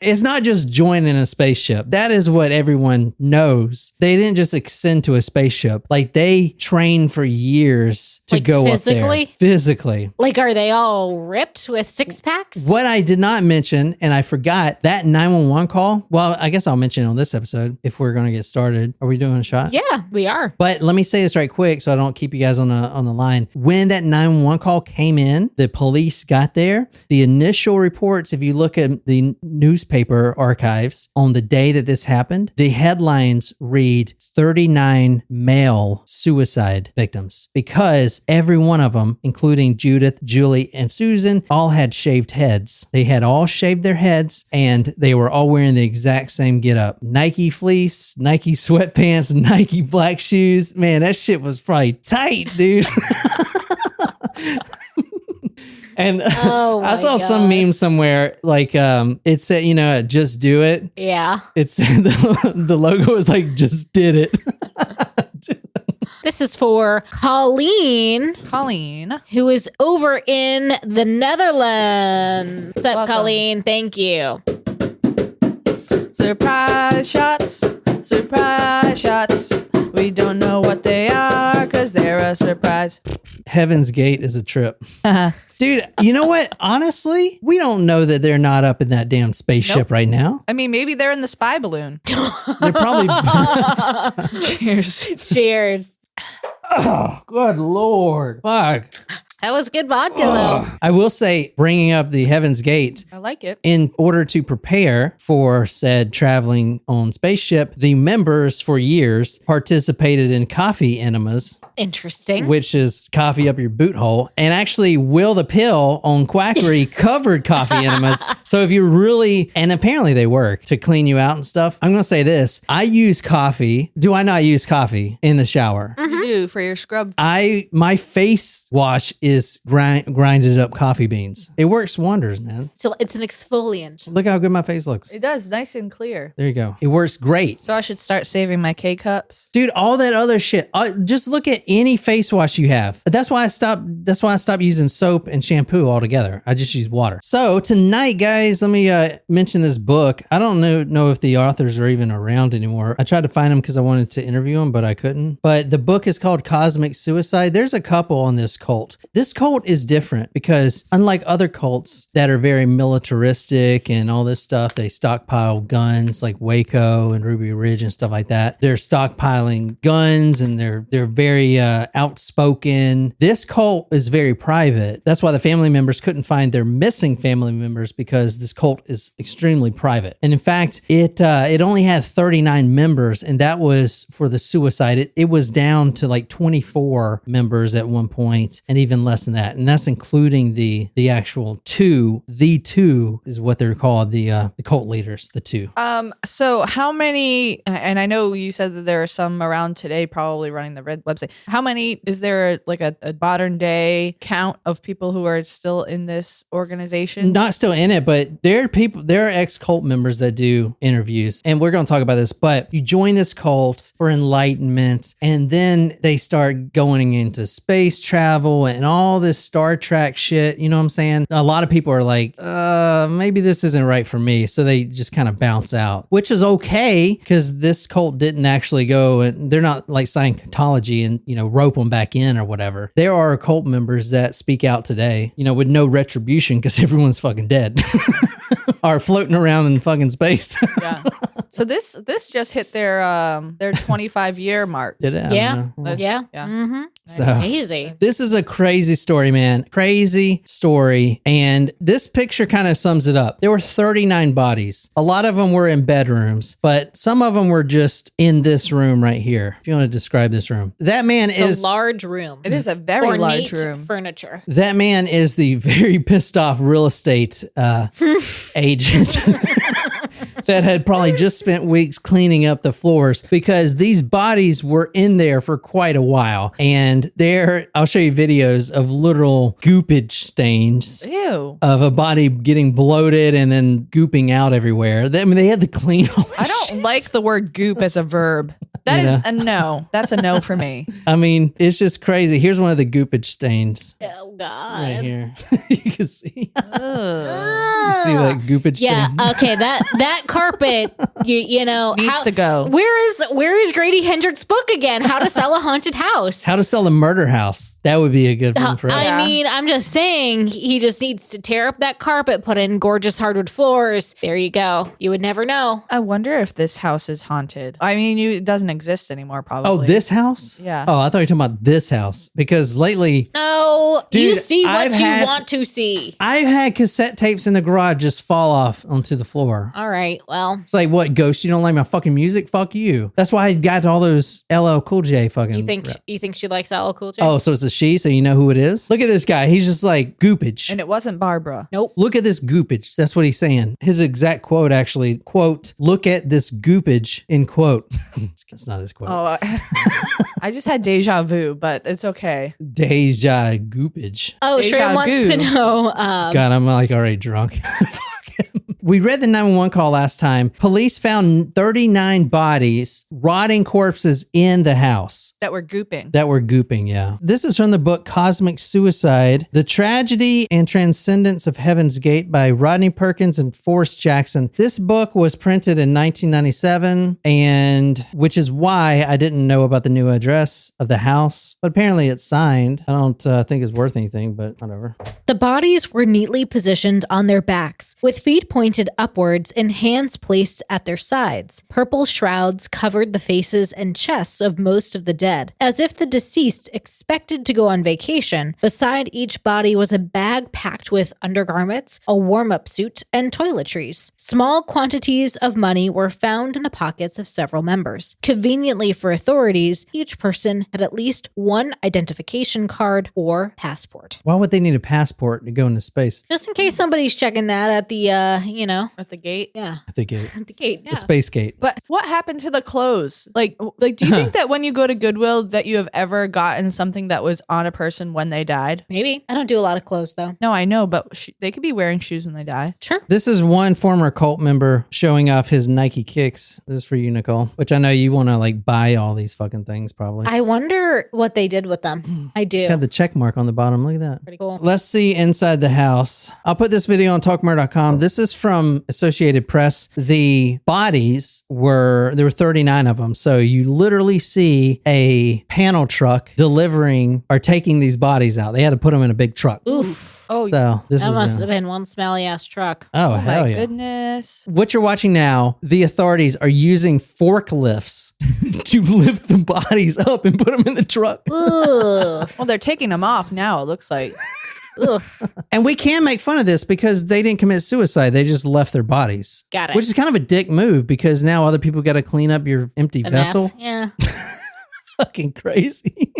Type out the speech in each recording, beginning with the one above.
It's not just joining a spaceship. That is what everyone knows. They didn't just ascend to a spaceship. Like, they trained for years to go physically? up there. Physically. Like, are they all ripped with six packs? What I did not mention, and I forgot, that 911 call, well, I guess I'll mention it on this episode if we're going to get started. Are we doing a shot? Yeah, we are. But let me say this right quick so I don't keep you guys on the line. When that 911 call came in, the police got there. The initial reports, if you look at the newspaper archives on the day that this happened, the headlines read 39 male suicide victims because every one of them, including Judith, Julie, and Susan, all had shaved heads. They had all shaved their heads and they were all wearing the exact same getup. Nike fleece, Nike sweatpants, Nike black shoes. Man, that shit was probably tight, dude. And I saw some meme somewhere, like it said, just do it. Yeah. It's the logo is like, just did it. This is for Colleen, who is over in the Netherlands. What's up, Welcome. Colleen? Thank you. Surprise shots. We don't know what they are because they're a surprise. Heaven's Gate is a trip. Dude, you know what? Honestly, we don't know that they're not up in that damn spaceship right now. I mean, maybe they're in the spy balloon. They're probably... Cheers. Cheers. Oh, good Lord. Fuck. That was good vodka, though. I will say, bringing up the Heaven's Gate, I like it. in order to prepare for said traveling on spaceship, the members for years participated in coffee enemas, Interesting. which is coffee up your boot hole, and actually Will the Pill on Quackery covered coffee enemas. So if you really, and apparently they work to clean you out and stuff. I'm going to say this. I use coffee. Do I not use coffee in the shower? You do for your scrubs. My face wash is grinded up coffee beans. It works wonders, man. So it's an exfoliant. Look how good my face looks. It does, nice and clear. There you go. It works great. So I should start saving my K-cups. Dude, all that other shit. Just look at any face wash you have. That's why I stopped using soap and shampoo altogether. I just use water. So tonight, guys, let me mention this book. I don't know if the authors are even around anymore. I tried to find them because I wanted to interview them, but I couldn't. But the book is called Cosmic Suicide. There's a couple on this cult. This cult is different because unlike other cults that are very militaristic and all this stuff, they stockpile guns like Waco and Ruby Ridge and stuff like that. They're stockpiling guns and they're very outspoken. This cult is very private. That's why the family members couldn't find their missing family members, because this cult is extremely private. And in fact, it only had 39 members, and that was for the suicide. It was down to like 24 members at one point, and even less than that. And that's including the actual two. The two is what they're called, the cult leaders, the two. So how many, and I know you said that there are some around today probably running the Red website. How many, is there like a modern day count of people who are still in this organization? Not still in it, but there are ex-cult members that do interviews, and we're going to talk about this. But you join this cult for enlightenment, and then they start going into space travel and all this Star Trek shit. You know what I'm saying? A lot of people are like, maybe this isn't right for me. So they just kind of bounce out, which is okay, because this cult didn't actually go, and they're not like Scientology and, rope them back in or whatever. There are cult members that speak out today, with no retribution because everyone's fucking dead. Are floating around in fucking space. Yeah. So this just hit their 25-year mark. Did it? Yeah. Yeah. Mm-hmm. So Crazy. this is a crazy story, man. Crazy story. And this picture kind of sums it up. There were 39 bodies. A lot of them were in bedrooms, but some of them were just in this room right here. If you want to describe this room. That man It's is a large room. It is a very large Ornate room. furniture. That man is the very pissed off real estate agent that had probably just spent weeks cleaning up the floors, because these bodies were in there for quite a while. And I'll show you videos of literal goopage stains. Ew. Of a body getting bloated and then gooping out everywhere. They had to clean all that I don't shit. like the word goop as a verb. That is a no. That's a no for me. I mean, it's just crazy. Here's one of the goopage stains. Oh God! Right here, you can see. You see that goopage stain? Okay. That carpet, you know, needs to go. Where is Grady Hendrix' book again? How to Sell a Haunted House? How to Sell a Murder House? That would be a good one for us. I mean, I'm just saying, he just needs to tear up that carpet, put in gorgeous hardwood floors. There you go. You would never know. I wonder if this house is haunted. I mean, it doesn't exist anymore, probably. Oh, this house? Yeah. Oh, I thought you were talking about this house because lately. No, Dude, you see what I've you had- want to see. I've had cassette tapes in the garage just fall off onto the floor. All right, well. It's like, what, Ghost? You don't like my fucking music? Fuck you. That's why I got all those LL Cool J fucking. You think she likes LL Cool J? Oh, so it's a she, so you know who it is? Look at this guy. He's just like goopage. And it wasn't Barbara. Nope. Look at this goopage. That's what he's saying. His exact quote, actually, quote, look at this goopage, in quote. It's not his quote. Oh, I just had deja vu, but it's okay. Deja goopage. Oh, Deja Shrey wants vu. to know. God, I'm like already drunk. We read the 911 call last time. Police found 39 bodies, rotting corpses in the house. That we're gooping. That were gooping, yeah. This is from the book Cosmic Suicide, The Tragedy and Transcendence of Heaven's Gate by Rodney Perkins and Forrest Jackson. This book was printed in 1997, and which is why I didn't know about the new address of the house, but apparently it's signed. I don't think it's worth anything, but whatever. The bodies were neatly positioned on their backs, with feet pointed upwards and hands placed at their sides. Purple shrouds covered the faces and chests of most of the dead, as if the deceased expected to go on vacation. Beside each body was a bag packed with undergarments, a warm-up suit, and toiletries. Small quantities of money were found in the pockets of several members. Conveniently for authorities, each person had at least one identification card or passport. Why would they need a passport to go into space? Just in case somebody's checking that at the, At the gate. yeah. At the gate. At the gate, yeah. The space gate. But what happened to the clothes? Like, do you think that when you go to Goodwill that you have ever gotten something that was on a person when they died? Maybe. I don't do a lot of clothes, though. No, I know, but they could be wearing shoes when they die. Sure. This is one former cult member showing off his Nike kicks. This is for you, Nicole, which I know you want to like buy all these fucking things probably. I wonder what they did with them. I do. It's got the check mark on the bottom. Look at that. Pretty cool. Let's see inside the house. I'll put this video on talkmurder.com. This is from Associated Press. The bodies there were 39 of them. So you literally see a panel truck delivering or taking these bodies out. They had to put them in a big truck. Oof. Oh, So this That is must have been one smelly ass truck. oh, oh hell my yeah. goodness. What you're watching now, the authorities are using forklifts to lift the bodies up and put them in the truck. Ugh. Well, they're taking them off now, it looks like. Ugh. And we can make fun of this because they didn't commit suicide. They just left their bodies. Got it. Which is kind of a dick move because now other people got to clean up your empty A vessel. mess. Yeah. Fucking crazy.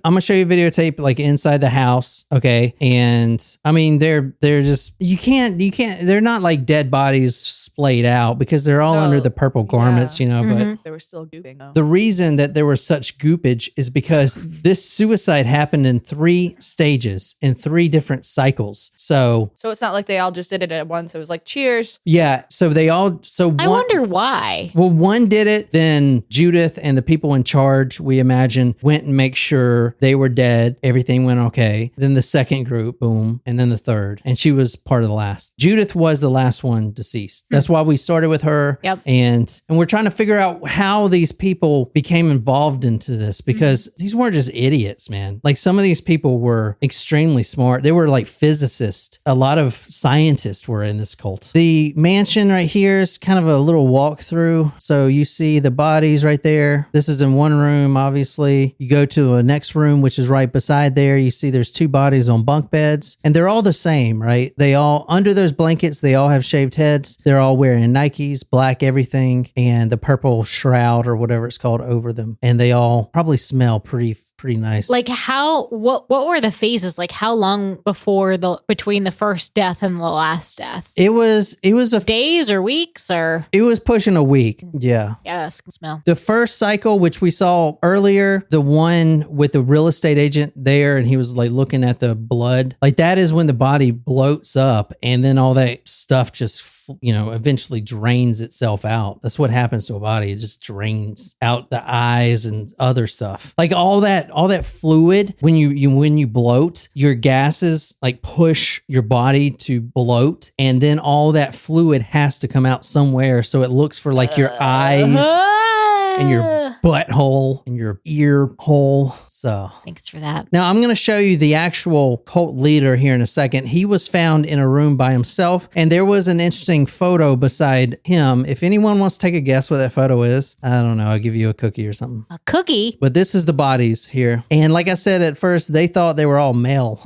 I'm gonna show you a videotape like inside the house, okay? And I mean, they're just you can't they're not like dead bodies splayed out because they're all No, under the purple garments, you know. But They were still gooping though. the reason that there was such goopage is because this suicide happened in 3 stages in 3 different cycles. So So it's not like they all just did it at once. It was like, cheers. yeah, so they all I wonder why. Well, one did it, then Judith and the people in charge, we imagine, went and make sure they were dead. Everything went okay. Then the second group, boom, and then the third. And she was part of the last. Judith was the last one deceased. That's why we started with her. Yep. And we're trying to figure out how these people became involved into this because these weren't just idiots, man. Like some of these people were extremely smart. They were like physicists. A lot of scientists were in this cult. The mansion right here is kind of a little walkthrough. So you see the bodies right there. This is in one room, obviously. You go to a next room, which is right beside there. You see there's 2 bodies on bunk beds and they're all the same, right? They all, under those blankets, they all have shaved heads. They're all wearing Nikes, black everything, and the purple shroud or whatever it's called over them. And they all probably smell pretty nice. Like what were the phases? Like how long between the first death and the last death? it was Days or weeks or? it was pushing a week. Yeah. Yes, smell. The first cycle, which we saw earlier, the one with the real estate agent there and he was like looking at the blood. Like that is when the body bloats up and then all that stuff just eventually drains itself out. That's what happens to a body. It just drains out the eyes and other stuff. Like all that fluid, when you bloat, your gases like push your body to bloat, and then all that fluid has to come out somewhere. So it looks for like your eyes and your butthole and your ear hole. So thanks for that. Now I'm going to show you the actual cult leader here in a second. He was found in a room by himself, and there was an interesting photo beside him. If anyone wants to take a guess what that photo is, I don't know. I'll give you a cookie or something. A cookie? But this is the bodies here. And like I said at first, they thought they were all male.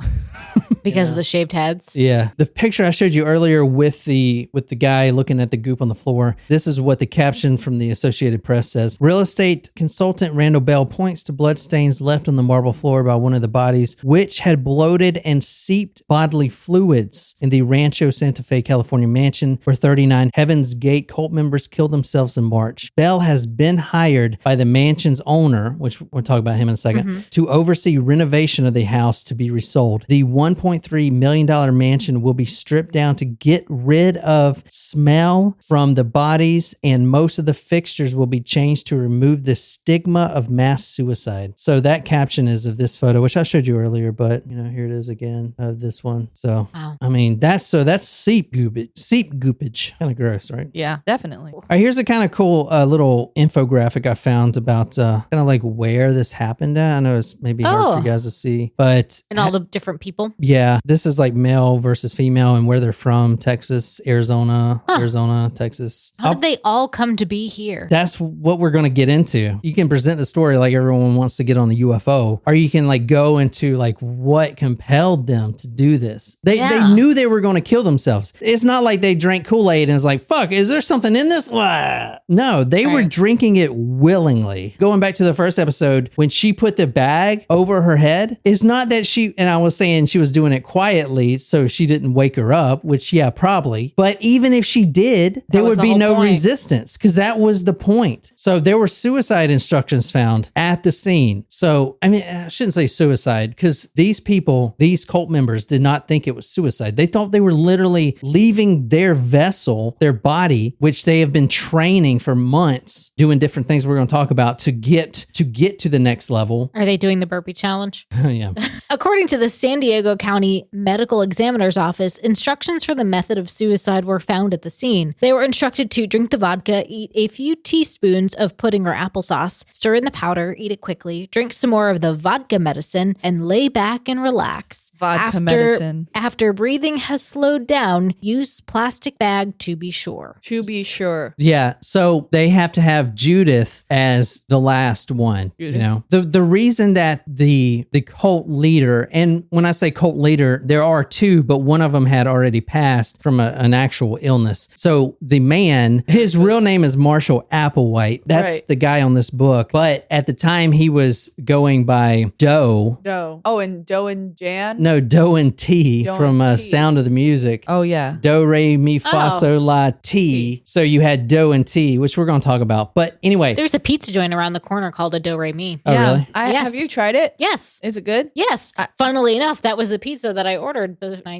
Because of the shaved heads. Yeah. The picture I showed you earlier with the guy looking at the goop on the floor, this is what the caption from the Associated Press says. Real estate consultant Randall Bell points to bloodstains left on the marble floor by one of the bodies, which had bloated and seeped bodily fluids in the Rancho Santa Fe, California mansion where 39 Heaven's Gate cult members killed themselves in March. Bell has been hired by the mansion's owner, which we'll talk about him in a second, to oversee renovation of the house to be resold. The $1.3 million mansion will be stripped down to get rid of smell from the bodies, and most of the fixtures will be changed to remove the stigma of mass suicide. So that caption is of this photo, which I showed you earlier, but here it is again of this one. So, wow. I mean, that's seep goopage. Kind of gross, right? Yeah, definitely. All right, here's a kind of cool little infographic I found about kind of like where this happened at. I know it's maybe hard for you guys to see, but... And all the different people? Yeah, this is like male versus female and where they're from. Texas, Arizona, Texas. How did they all come to be here? That's what we're going to get into. You can present the story like everyone wants to get on the UFO, or you can like go into like what compelled them to do this. They knew they were going to kill themselves. It's not like they drank Kool-Aid and it's like, fuck, is there something in this? No, they were drinking it willingly. Going back to the first episode, when she put the bag over her head, it's not that and I was saying she was doing it quietly so she didn't wake her up, which probably. But even if she did, there would be no resistance because that was the point. So there were suicide instructions found at the scene. So, I mean, I shouldn't say suicide because these people, these cult members did not think it was suicide. They thought they were literally leaving their vessel, their body, which they have been training for months, doing different things we're going to talk about to get to the next level. Are they doing the burpee challenge? Yeah. According to the San Diego County Medical Examiner's Office, instructions for the method of suicide were found at the scene. They were instructed to drink the vodka, eat a few teaspoons of pudding or applesauce, stir in the powder, eat it quickly, drink some more of the vodka medicine, and lay back and relax. Medicine. After breathing has slowed down, use plastic bag to be sure. To be sure. Yeah. So they have to have Judith as the last one. The reason that the cult leader, and when I say cult leader, there are two, but one of them had already passed from an actual illness. So the man, his real name is Marshall Applewhite. That's the guy on this book. But at the time he was going by Doe. Oh, and Doe and Jan? No, Doe and T from Sound of the Music. Oh, yeah. Do, re, mi, fa, sol, la, ti. So you had Doe and T, which we're going to talk about. But anyway. There's a pizza joint around the corner called a Do, re, mi. Oh, really? Yes. Have you tried it? Yes. Is it good? Yes. Funnily enough, that was the pizza that I ordered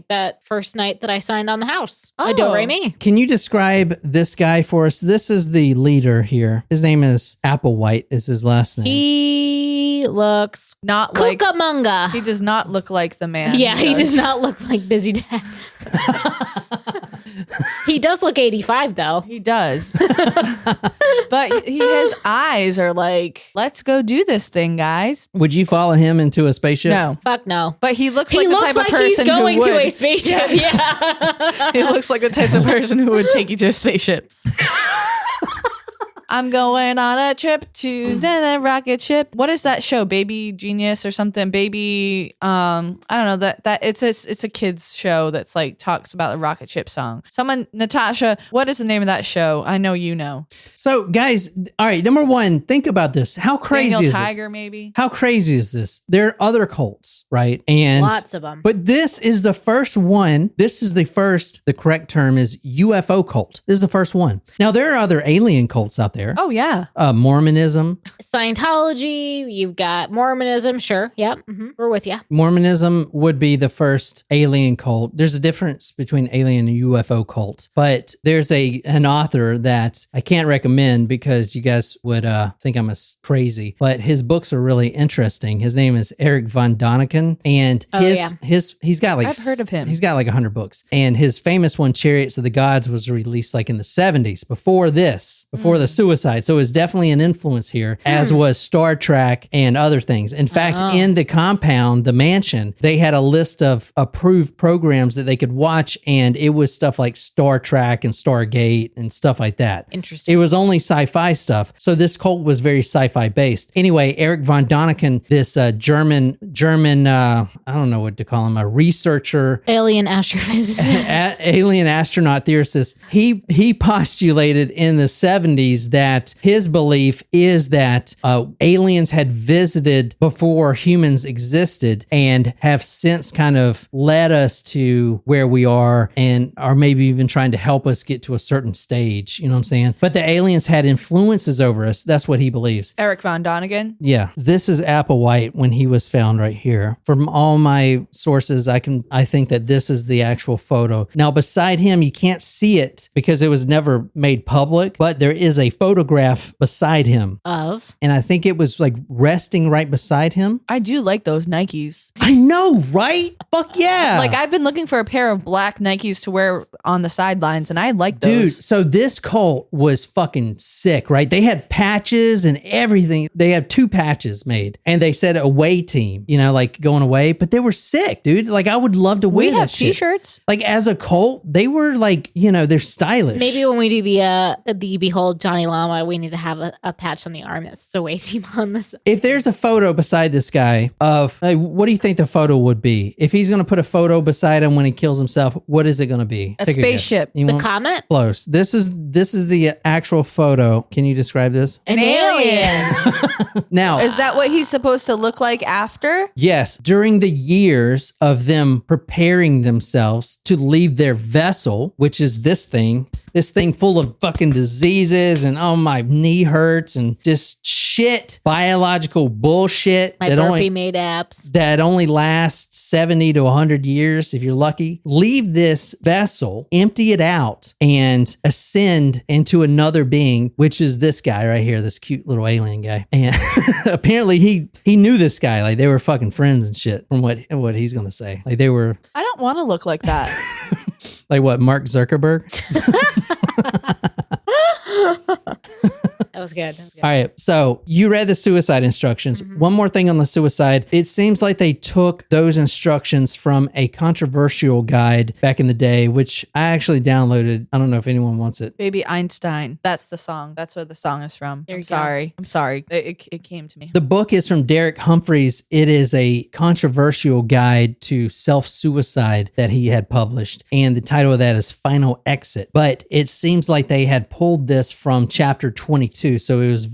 that first night that I signed on the house. A Do, re, mi. Can you describe this guy for us? This is the leader here. His name is Applewhite is his last name. He looks not like Cucamonga. He does not look like the man. Yeah, he does not look like Busy Dad. He does look 85 though. He does. But his eyes are like, let's go do this thing, guys. Would you follow him into a spaceship? No. Fuck no. But he looks like the type of person he's going who would. to a spaceship. Yeah. He looks like the type of person who would take you to a spaceship. I'm going on a trip to the rocket ship. What is that show? Baby Genius or something? Baby, I don't know. That it's a kids show that's like talks about the rocket ship song. Natasha, what is the name of that show? I know you know. So guys, all right. Number one, think about this. How crazy Daniel is Tiger, this? maybe. How crazy is this? There are other cults, right? And lots of them. But this is the first one. This is the first. The correct term is UFO cult. This is the first one. Now there are other alien cults out there. there. Oh, yeah. Mormonism. Scientology, you've got Mormonism, sure. Yep. We're with you. Mormonism would be the first alien cult. There's a difference between alien and UFO cult, but there's an author that I can't recommend because you guys would think I'm crazy, but his books are really interesting. His name is Eric von Daniken, and he's got like, I've heard of him. He's got like 100 books, and his famous one, Chariots of the Gods, was released like in the 70s before the Suicide. So it was definitely an influence here, as was Star Trek and other things. In fact, in the compound, the mansion, they had a list of approved programs that they could watch, and it was stuff like Star Trek and Stargate and stuff like that. Interesting. It was only sci-fi stuff. So this cult was very sci-fi based. Anyway, Eric von Daniken, this German, I don't know what to call him, a researcher, Alien astrophysicist. alien astronaut theorist. He postulated in the 70s that his belief is that aliens had visited before humans existed and have since kind of led us to where we are and are maybe even trying to help us get to a certain stage. You know what I'm saying? But the aliens had influences over us. That's what he believes. Eric von Daniken. Yeah. This is Applewhite when he was found right here. From all my sources, I think that this is the actual photo. Now, beside him, you can't see it because it was never made public, but there is a photograph beside him. And I think it was like resting right beside him. I do like those Nikes. I know, right? Fuck yeah. Like, I've been looking for a pair of black Nikes to wear on the sidelines, and I like those. Dude, so this cult was fucking sick, right? They had patches and everything. They had 2 patches made, and they said away team, you know, like going away, but they were sick, dude. Like, I would love to wear We have that shit. t-shirts. Like, as a cult, they were like, you know, they're stylish. Maybe when we do the Behold Johnny Llama, we need to have a patch on the arm that's the way team on this. If there's a photo beside this guy of, like, what do you think the photo would be? If he's going to put a photo beside him when he kills himself, what is it going to be? A Take spaceship. guess. You The want- comet? Close. This is the actual photo. Can you describe this? An alien. Now, Is that what he's supposed to look like after? yes, during the years of them preparing themselves to leave their vessel, which is this thing full of fucking diseases and oh, my knee hurts and just shit, biological bullshit My burpee made apps. that only lasts 70 to 100 years if you're lucky. Leave this vessel, empty it out, and ascend into another being, which is this guy right here, this cute little alien guy. And apparently he knew this guy. Like, they were fucking friends and shit, from what he's gonna say. Like, they were I don't want to look like that. like, what, Mark Zuckerberg? That was good. All right. So you read the suicide instructions. One more thing on the suicide. It seems like they took those instructions from a controversial guide back in the day, which I actually downloaded. I don't know if anyone wants it. Baby Einstein. That's the song. That's where the song is from. There I'm you go. sorry. I'm sorry. It came to me. The book is from Derek Humphreys. It is a controversial guide to self-suicide that he had published. And the title of that is Final Exit. But it seems like they had pulled this from chapter 22. So it was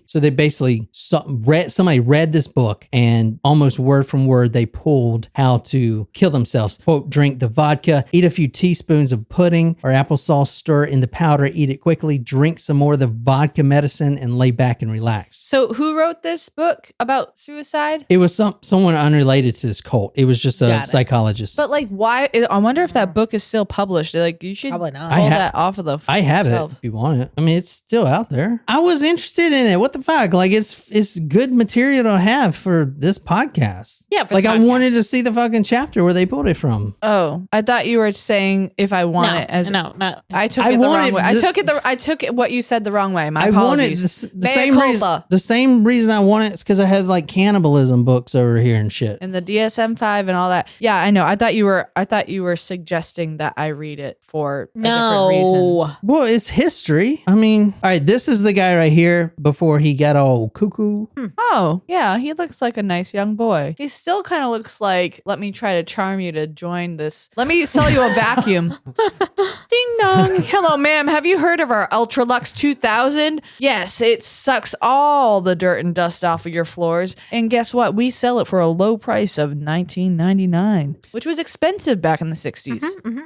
so they basically somebody read this book and almost word from word, they pulled how to kill themselves. Quote, drink the vodka, eat a few teaspoons of pudding or applesauce, stir in the powder, eat it quickly, drink some more of the vodka medicine and lay back and relax. So who wrote this book about suicide? It was someone unrelated to this cult. It was just a psychologist. But like, why? I wonder if that book is still published. Like, you should Probably not. pull that off of the. I have shelf. it if you want it. I mean, it's still out there. I was interested in it. What the fuck? Like, it's good material to have for this podcast. Yeah, for like, the I podcast. wanted to see the fucking chapter where they pulled it from. Oh, I thought you were saying if I want it as no. I took I it the wanted wrong way. the- I took it what you said the wrong way. My I wanted apologies. the same Mea reason. culpa. The same reason I want it is because I had like cannibalism books over here and shit. And the DSM-5 and all that. Yeah, I know. I thought you were suggesting that I read it for a different reason. No. Well, it's history. I mean, all right, this is the guy right here before he got all cuckoo. Oh, yeah, he looks like a nice young boy. He still kind of looks like, let me try to charm you to join this. Let me sell you a vacuum. Ding dong. Hello, ma'am. Have you heard of our Ultralux 2000? Yes, it sucks all the dirt and dust off of your floors. And guess what? We sell it for a low price of $19.99, which was expensive back in the 60s.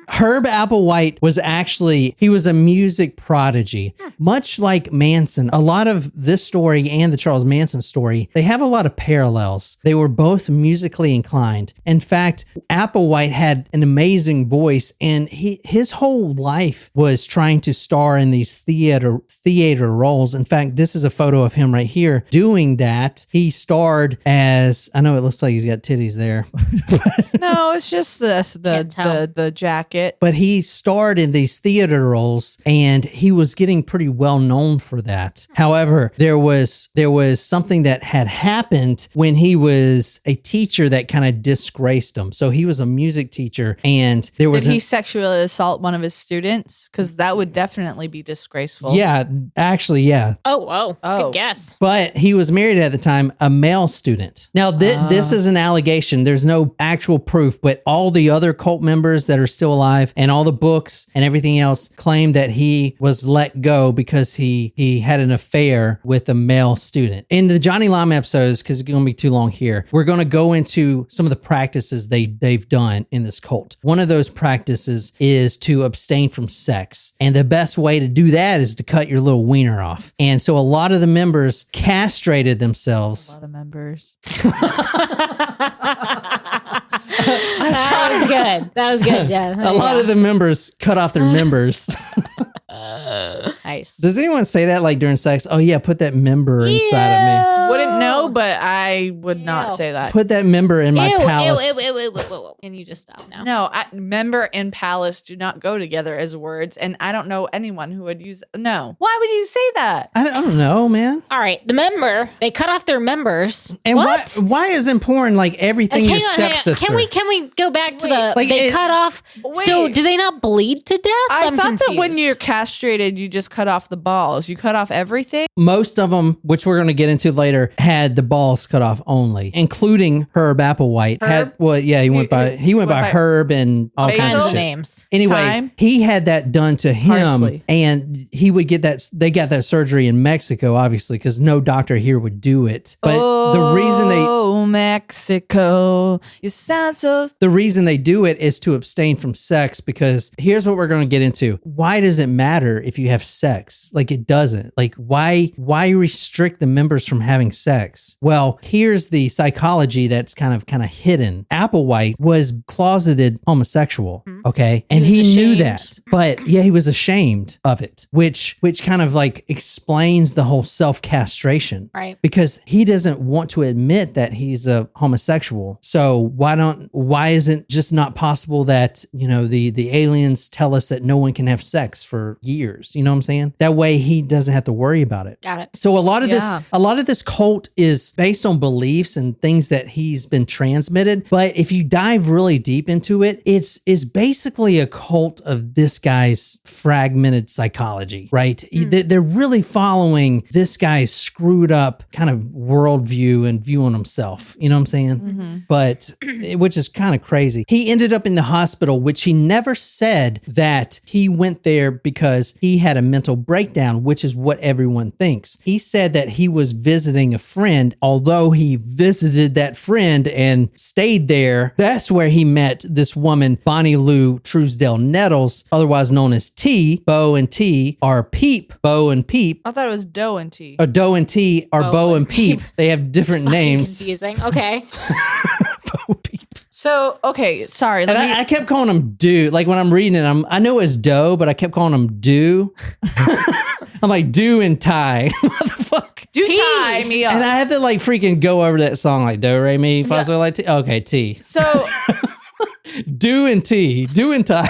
Herb Applewhite was actually, he was a music prodigy, much like Manson reason. A lot of this story and the Charles Manson story, they have a lot of parallels. They were both musically inclined. In fact, Applewhite had an amazing voice, and his whole life was trying to star in these theater roles. In fact, this is a photo of him right here doing that. He starred as, I know it looks like he's got titties there. No, it's just the jacket. But he starred in these theater roles, and he was getting pretty well known for that. However, there was something that had happened when he was a teacher that kind of disgraced him. So he was a music teacher, and there was Did he sexually assault one of his students? Because that would definitely be disgraceful. Yeah, actually, yeah. Oh, good guess. But he was married at the time, a male student. Now, this is an allegation. There's no actual proof, but all the other cult members that are still alive and all the books and everything else claim that he was let go because he had an affair with a male student. In the Johnny Lima episodes, because it's going to be too long here, we're going to go into some of the practices they've done in this cult. One of those practices is to abstain from sex. And the best way to do that is to cut your little wiener off. And so a lot of the members castrated themselves. A lot of members. That was good, Jen. A lot of the members cut off their members. Nice. Does anyone say that like during sex? Oh yeah, put that member inside of me. Wouldn't know, but I would not say that. Put that member in my palace. Ew. Can you just stop now? No, member and palace do not go together as words, and I don't know anyone who would use. No, why would you say that? I don't know, man. All right, the member, they cut off their members. And what? why is important like everything your stepsister? Can we go back to cut off? Wait. So do they not bleed to death? I I'm thought confused. that when you're castrated, you just cut off the balls. You cut off everything. Most of them, which we're going to get into later, had the balls cut off only, including Herb Applewhite. He went by Herb and all kinds of shit. names. Anyway, he had that done to him, Parsley. and he would get that. They got that surgery in Mexico, obviously, because no doctor here would do it. But the reason Mexico, you sound so. the reason they do it is to abstain from sex, because here's what we're going to get into. Why does it matter if you have sex? Like, it doesn't. Like, why restrict the members from having sex? Well, here's the psychology that's kind of hidden. Applewhite was closeted homosexual, okay? And he knew that. But yeah, he was ashamed of it, which kind of like explains the whole self-castration. Right. Because he doesn't want to admit that he's a homosexual. So why isn't just not possible that, the aliens tell us that no one can have sex for years? You know what I'm saying? That way he doesn't have to worry about it. Got it. So a lot of this cult is based on beliefs and things that he's been transmitted. But if you dive really deep into it, it's basically a cult of this guy's fragmented psychology, right? They're really following this guy's screwed up kind of worldview and view on himself. You know what I'm saying? Mm-hmm. But which is kind of crazy. He ended up in the hospital, which he never said that he went there because he had a mental breakdown, which is what everyone thinks. He said that he was visiting a friend, although he visited that friend and stayed there. That's where he met this woman, Bonnie Truesdale Nettles, otherwise known as T. Bo and T are Peep. Bo and Peep. I thought it was Doe and T. Doe and T are Bo and Peep. They have different names. Confusing. Okay. Bo Peep. So, okay, sorry. I kept calling him Do. Like when I'm reading it, I know it's Doe, but I kept calling him Do. I'm like, Do and Ty. What the fuck? Do tie me up. And I have to like freaking go over that song like Do, Re, Mi, Fa, Sol, La, Ti. Okay, T. So, Do and T. Do and Ty.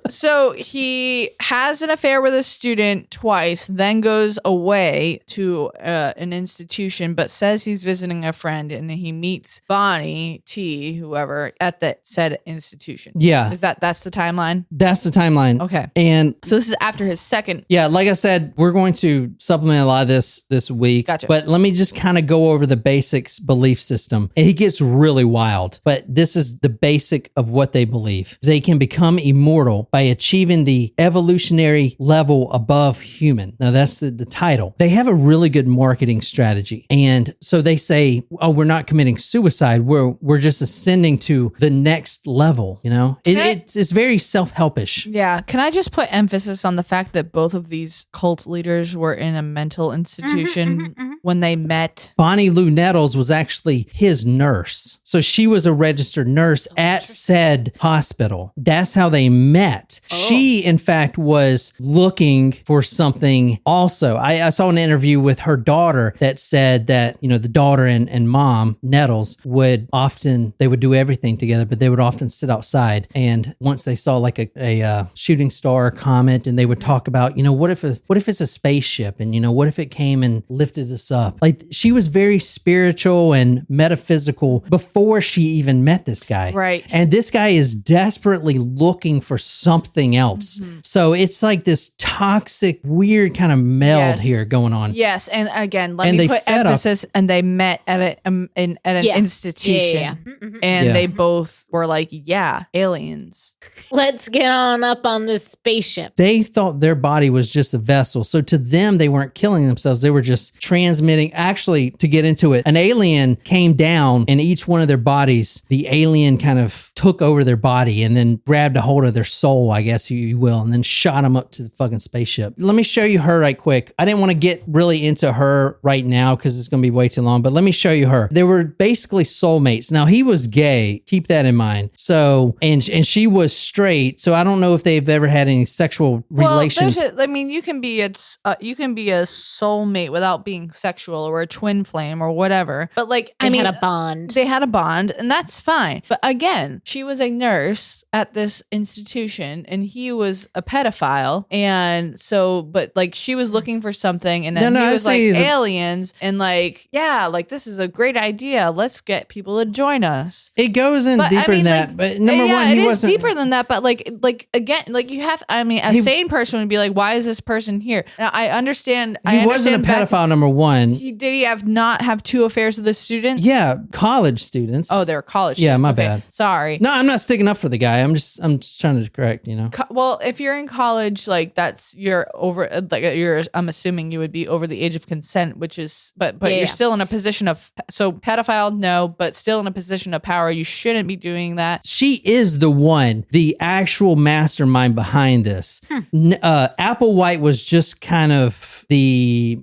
So he has an affair with a student twice, then goes away to an institution, but says he's visiting a friend, and he meets Bonnie T, whoever, at that said institution. Yeah. That's the timeline? That's the timeline. Okay. And so this is after his second. Yeah, like I said, we're going to supplement a lot of this week. Gotcha. But let me just kind of go over the basics belief system. And he gets really wild, but this is the basic of what they believe. They can become immortal by by achieving the evolutionary level above human. Now that's the title. They have a really good marketing strategy. And so they say, oh, we're not committing suicide. We're just ascending to the next level. You know, it's very self-helpish. Yeah. Can I just put emphasis on the fact that both of these cult leaders were in a mental institution when they met? Bonnie Nettles was actually his nurse. So she was a registered nurse at said hospital. That's how they met. She, in fact, was looking for something also. I saw an interview with her daughter that said that, you know, the daughter and mom, Nettles, would do everything together, but they would often sit outside. And once they saw like a shooting star comet, and they would talk about, you know, what if it's a spaceship, and, you know, what if it came and lifted us up? Like, she was very spiritual and metaphysical before she even met this guy. Right. And this guy is desperately looking for something else. So it's like this toxic, weird kind of meld here going on. Yes. And again, let me put emphasis, and they met at an institution. Yeah. And they both were like, yeah, aliens. Let's get on up on this spaceship. They thought their body was just a vessel. So to them, they weren't killing themselves. They were just transmitting. Actually, to get into it, an alien came down, and each one of their bodies, the alien kind of took over their body and then grabbed a hold of their soul, I guess you will, and then shot them up to the fucking spaceship. Let me show you her right quick. I didn't want to get really into her right now because it's going to be way too long, but let me show you her. They were basically soulmates. Now, he was gay. Keep that in mind. So, and she was straight. So I don't know if they've ever had any sexual relations. You can be a soulmate without being sexual, or a twin flame, or whatever. But like, they had a bond. They had a bond, and that's fine. But again, she was a nurse at this institution, and he was a pedophile. And so, but like, she was looking for something, and then he was like, aliens, and like, yeah, like, this is a great idea. Let's get people to join us. It goes in deeper than that. But number one, he wasn't deeper than that. But like again, like, you have. I mean, a sane person would be like, why is this person here? Now, I understand. He wasn't a pedophile. Number one. Did he not have two affairs with the students? Yeah, college students. Oh, they're college students. Yeah, my bad. Sorry. No, I'm not sticking up for the guy. I'm just trying to correct, you know. Well, if you're in college, like, I'm assuming you would be over the age of consent, which is, but you're still in a position of, so pedophile, no, but still in a position of power. You shouldn't be doing that. She is the actual mastermind behind this. Applewhite was just kind of the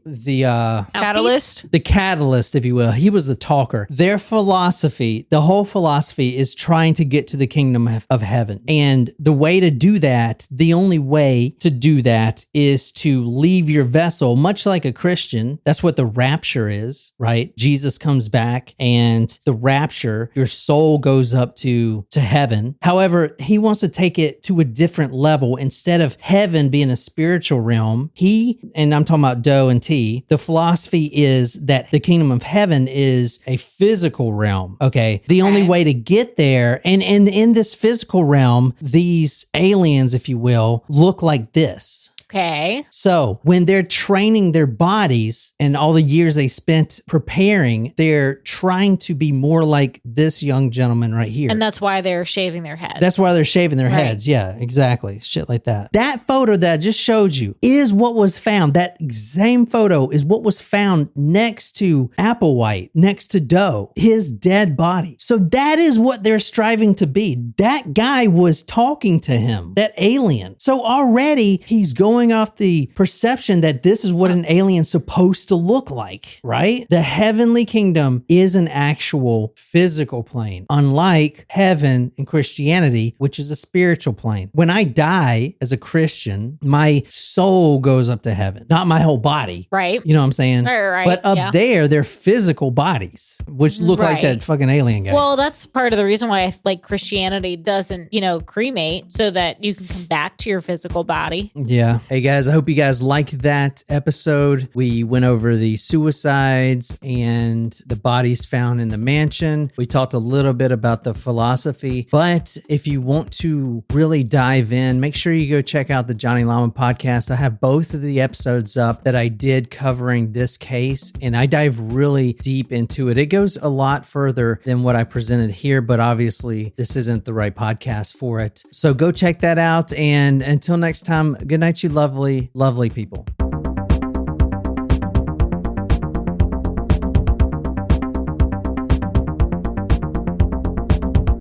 catalyst, if you will. He was the talker. Their philosophy, the whole philosophy, is trying to get to the kingdom of heaven. And the way to do that, the only way to do that, is to leave your vessel, much like a Christian. That's what the rapture is, right? Jesus comes back, and the rapture, your soul goes up to heaven. However, he wants to take it to a different level. Instead of heaven being a spiritual realm, and I'm talking about Doe and T, the philosophy is that the kingdom of heaven is a physical realm. Okay. The only way to get there, and in this physical realm, these aliens, if you will, look like this. Okay. So when they're training their bodies and all the years they spent preparing, they're trying to be more like this young gentleman right here. And that's why they're shaving their heads. That's why they're shaving their heads. Yeah, exactly. Shit like that. That photo that I just showed you is what was found. That same photo is what was found next to Applewhite, next to Doe, his dead body. So that is what they're striving to be. That guy was talking to him, that alien. So already he's going off the perception that this is what an alien's supposed to look like, right? The heavenly kingdom is an actual physical plane, unlike heaven in Christianity, which is a spiritual plane. When I die as a Christian, my soul goes up to heaven, not my whole body. Right. You know what I'm saying? Right. But up there, they're physical bodies, which look like that fucking alien guy. Well, that's part of the reason why Christianity doesn't, cremate, so that you can come back to your physical body. Yeah. Hey guys, I hope you guys liked that episode. We went over the suicides and the bodies found in the mansion. We talked a little bit about the philosophy, but if you want to really dive in, make sure you go check out the Johnny Lama podcast. I have both of the episodes up that I did covering this case, and I dive really deep into it. It goes a lot further than what I presented here, but obviously this isn't the right podcast for it. So go check that out. And until next time, good night, you lovely, lovely people.